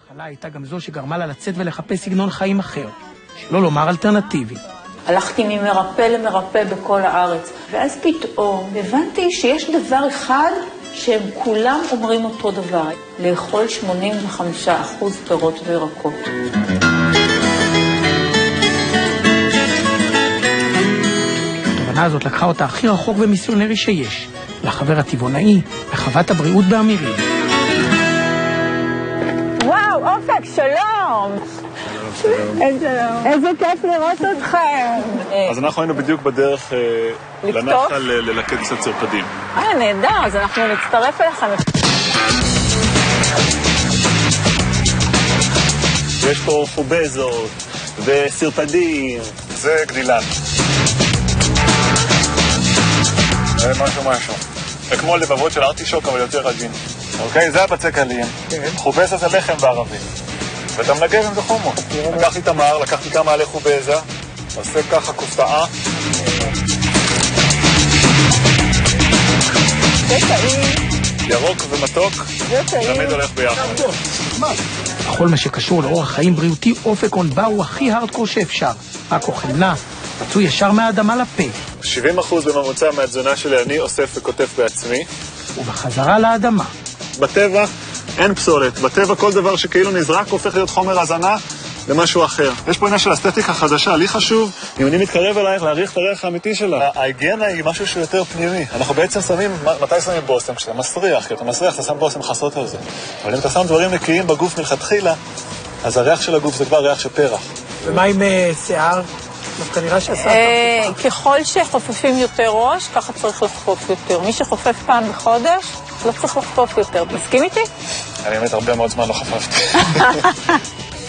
המחלה הייתה גם זו שגרמה לה לצאת ולחפש סגנון חיים אחר, שלא לומר אלטרנטיבי. הלכתי ממרפא למרפא בכל הארץ, ואז פתאום הבנתי שיש דבר אחד שהם כולם אומרים אותו דבר, לאכול 85% פירות וירקות. התובנה הזאת לקחה אותה הכי רחוק ומיסיונרי שיש, לחבר הטבעונאי בחוות הבריאות באמירים. וואו, אופק, שלום! איזה כיף לראות אתכם. אז אנחנו היינו בדיוק בדרך לנחל ללקט קצת צרפדים. נהדר, אז אנחנו נצטרף אליכם. יש פה חובזות וסרפדים. זה גדילן. זה משהו. זה כמו לבבות של ארטישוק, אבל יותר רג'ין. אוקיי, זה הבצק עלים. חובזה זה לחם בערבית. ואתה מנגב עם זה חומוס. לקחתי תמר, לקחתי כמה עלי חובזה, עושה ככה קופתאה. זה טעים. ירוק ומתוק, תמיד הולך ביחד. בכל מה שקשור לאורח חיים בריאותי, אופק אונבא הוא הכי הארדקור שאפשר. רק אוכלנה, רצו ישר מהאדמה לפה. 70% בממוצע מהתזונה שלי אני אוסף וכותף בעצמי. ובחזרה לאדמה. בטבע אין פסולת. בטבע כל דבר שכאילו נזרק הופך להיות חומר הזנה למשהו אחר. יש פה עניין של אסתטיקה חדשה. לי חשוב, אם אני מתקרב אלייך, להעריך את הריח האמיתי שלה. ההיגיינה היא משהו שהוא יותר פנימי. אנחנו בעצם שמים, מתי שמים בושם? כשאתה מסריח. כי אתה מסריח, אתה שם בושם חסות על זה. אבל אם אתה שם דברים נקיים בגוף מלכתחילה, אז הריח של הגוף זה כבר ריח של פרח. ומה עם שיער? דווקא נראה שעשה ככל שחופפים יותר ראש, ככה צריך לחפוף יותר. מי שחופף פעם בחודש, לא צריך לחפוף יותר. מסכים איתי? אני באמת הרבה מאוד זמן לא חפפתי.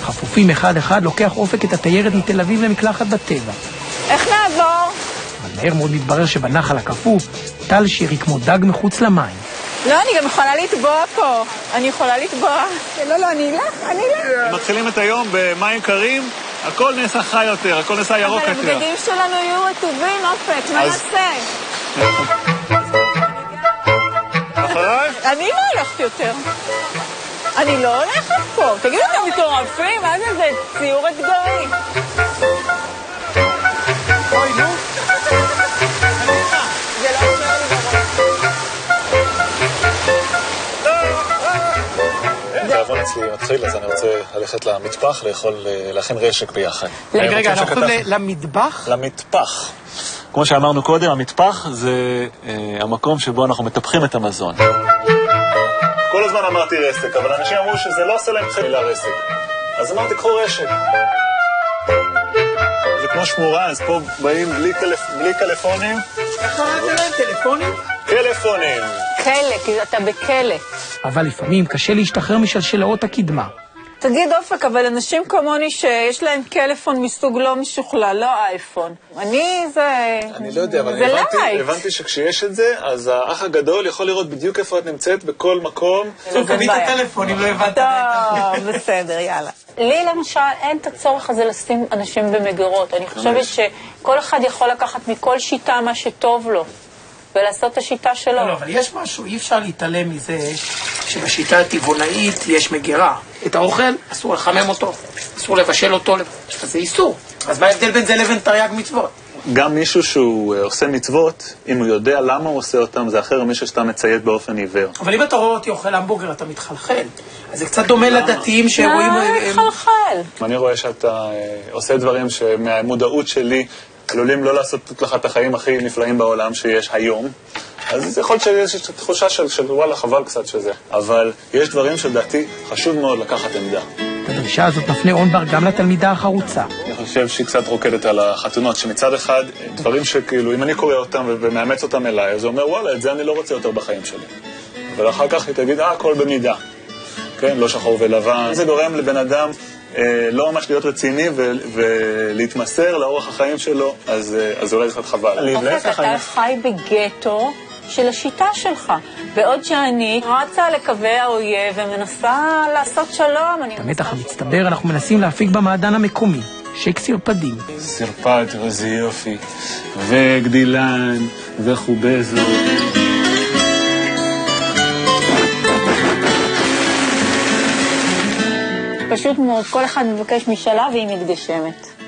חפופים אחד לוקח אופק את התיירת מתל אביב למקלחת בטבע. איך נעבור? אבל מהר מאוד מתברר שבנחל הקפוא, טל שירי כמו דג מחוץ למים. לא, אני גם יכולה לטבוע פה. אני יכולה לטבוע. לא, אני אלך. אם מתחילים את היום במים קרים, הכל נעשה חי יותר, הכל נעשה ירוק יותר. אבל הבגדים שלנו יהיו רטובים, אופק, מה נעשה? אחריי? אני לא הולכת יותר. אני לא הולכת פה. תגידו, אתם מטורפים? מה זה ציור אתגרי? אוי, נו. זה לא אומר לי דבר. תיאבון אצלי מתחיל, אז אני רוצה ללכת למטפח, להכין רשק ביחד. רגע, אנחנו הולכים למטבח? למטפח. כמו שאמרנו קודם, המטפח זה המקום שבו אנחנו מטפחים את המזון. כל הזמן אמרתי רסק, אבל אנשים אמרו שזה לא עושה להם חילה רסק. אז אמרתי, קחו רשק. זה כמו שמורה, אז פה באים בלי טלפונים. איך קראתם להם? טלפונים? טלפונים. כלא, כי אתה בכלא. אבל לפעמים קשה להשתחרר משלשלאות הקדמה. תגיד אופק, אבל אנשים כמוני שיש להם טלפון מסוג לא משוכלל, לא אייפון. אני לא יודע, אבל הבנתי שכשיש את זה, אז האח הגדול יכול לראות בדיוק איפה את נמצאת בכל מקום. תביא את הטלפון, אם לא הבנת. טוב, בסדר, יאללה. לי למשל אין את הצורך הזה לשים אנשים במגירות. אני חושבת שכל אחד יכול לקחת מכל שיטה מה שטוב לו. ולעשות את השיטה שלו. לא, אבל יש משהו, אי אפשר להתעלם מזה שבשיטה הטבעונאית יש מגירה. את האוכל אסור לחמם אותו, אסור לבשל אותו, זה איסור. אז מה ההבדל בין זה לבין תרי"ג מצוות? גם מישהו שהוא עושה מצוות, אם הוא יודע למה הוא עושה אותם, זה אחר מישהו שאתה מציית באופן עיוור. אבל אם אתה רואה אותי אוכל המבורגר, אתה מתחלחל. אז זה קצת דומה לדתיים שרואים... מתחלחל. אני רואה שאתה עושה דברים שמהמודעות שלי עלולים לא לעשות לך את החיים הכי נפלאים בעולם שיש היום. אז יכול להיות שיש תחושה של וואלה, חבל קצת שזה. אבל יש דברים שלדעתי חשוב מאוד לקחת עמדה. את הדרישה הזאת מפנה אונבר גם לתלמידה החרוצה. אני חושב שהיא קצת רוקדת על החתונות, שמצד אחד, דברים שכאילו, אם אני קורא אותם ומאמץ אותם אליי, אז הוא אומר, וואלה, את זה אני לא רוצה יותר בחיים שלי. אבל אחר כך היא תגיד, הכל במידה. כן, לא שחור ולבן. זה גורם לבן אדם לא ממש להיות רציני ולהתמסר לאורח החיים שלו, אז אולי זה קצת חבל. אופק, אתה חי בגטו של השיטה שלך, בעוד שאני רצה לקווי האויב ומנסה לעשות שלום. את המתח המצטבר אנחנו מנסים להפיק במעדן המקומי, שייק סרפדים. סרפד וזה יופי, וגדילן וחובזו. פשוט מאוד, כל אחד מבקש משאלה והיא מתגשמת.